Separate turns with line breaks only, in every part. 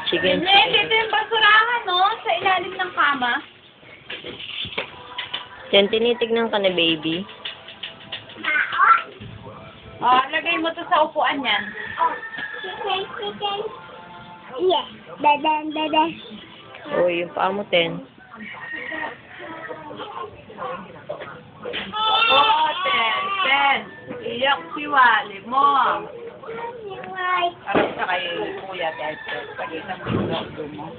Chicken.
Dito yung basurahan, no? Sa ilalim ng kama.
Yan, tinitignan ka na, baby.
Oh, lagay mo to sa upuan yan.
Yes. Dada.
O, yung paa mo, Ten.
Oo, Ten. Iyak si Wally mo. Harap ka kay Kuya, Ten. Pagkita mo yung doktor mo.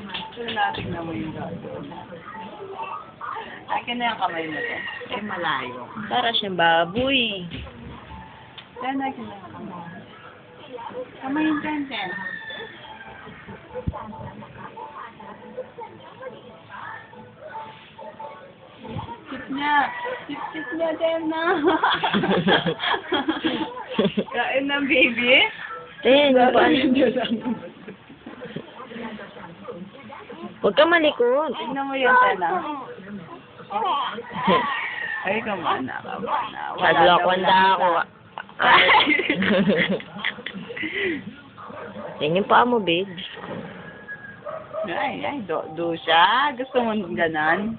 Ito natin na mo yung doktor mo. Akin na yung kamay mo, Ten. Ay, malayo.
Para siyang baboy.
Ten, akin na yung kamay. Kamay yung Ten. Sip niya, Ten na. Kain na, baby.
Ten, yung paa. Huwag ka malikot.
Tignan mo yung Ten na. Ay, kamana.
Sadlok-wanda ako. Yan yung paa mo, babe.
Ay, do siya. Gusto mo ganan?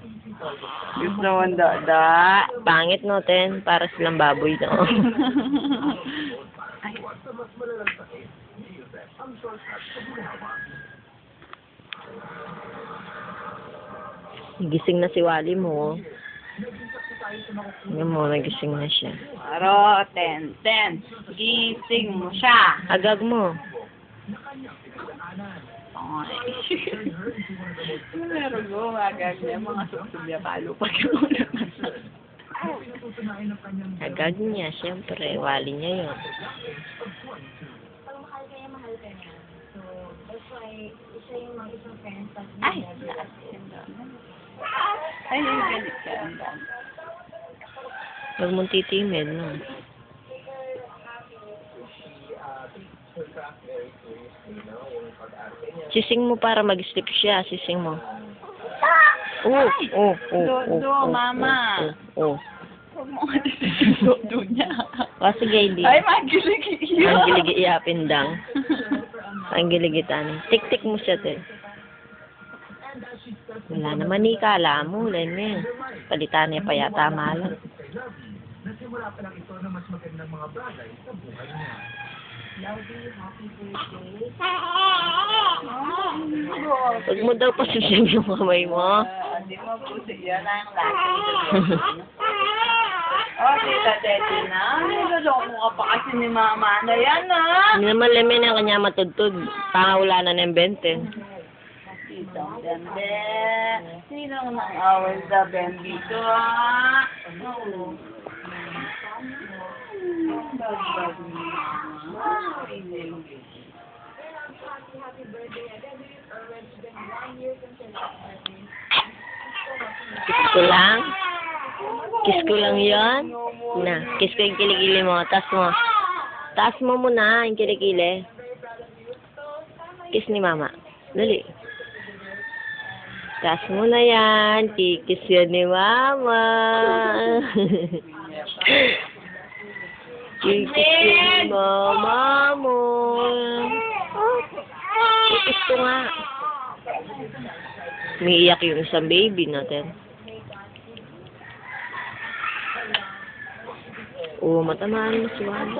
Gusto mo da.
Pangit, no, Ten? Para silang baboy, no? Gising na si Wally mo. Yan mo, nagising na siya.
Aro, Ten. Gising mo siya.
Agag mo.
Ay. Meron mo, agad niya. Mga susubya palo pag yung
Agag niya, siyempre. Wally niya yun.
Ay, lakas yun doon. Ay, yung galit ka.
Huwag mong titimid, no? Sising mo para mag-sleep siya. Sising mo.
Do, mama. Huwag mo nga do niya.
Sige, hindi.
Ay, magiligi yun.
Ang giligi iyapin dang. Ang giligitan. Tik-tik mo siya, Ten. Wala naman ni kala mo. Leme. Palitan niya pa yata malam.
Nagsimula pa lang ito na mas magandang mga bagay sa buhay niya.
Huwag mo daw pasisig yung kamay mo.
Hindi mo po siya na yung laki. Oh, tita Teti na. Niloloko ka pa kasi ni mama na yan, ha?
Hindi naman Leme na kanya matudtod. Pangawala na ng 20.
Tita Bembe. Sino nang awal sa Bembe ko, ha? Oo.
Kiss ko lang. Kiss ko lang yon. Na, kiss ko yung kilikili mo. Taas mo. Taas mo muna yung kilikili. Kiss ni mama. Dali. Taas mo na yan. Kikis yan ni mama. Kikis yan ni mama mo. Kikis ko nga. Umiiyak yung isang baby natin. Oo, matamaan mo si Wally.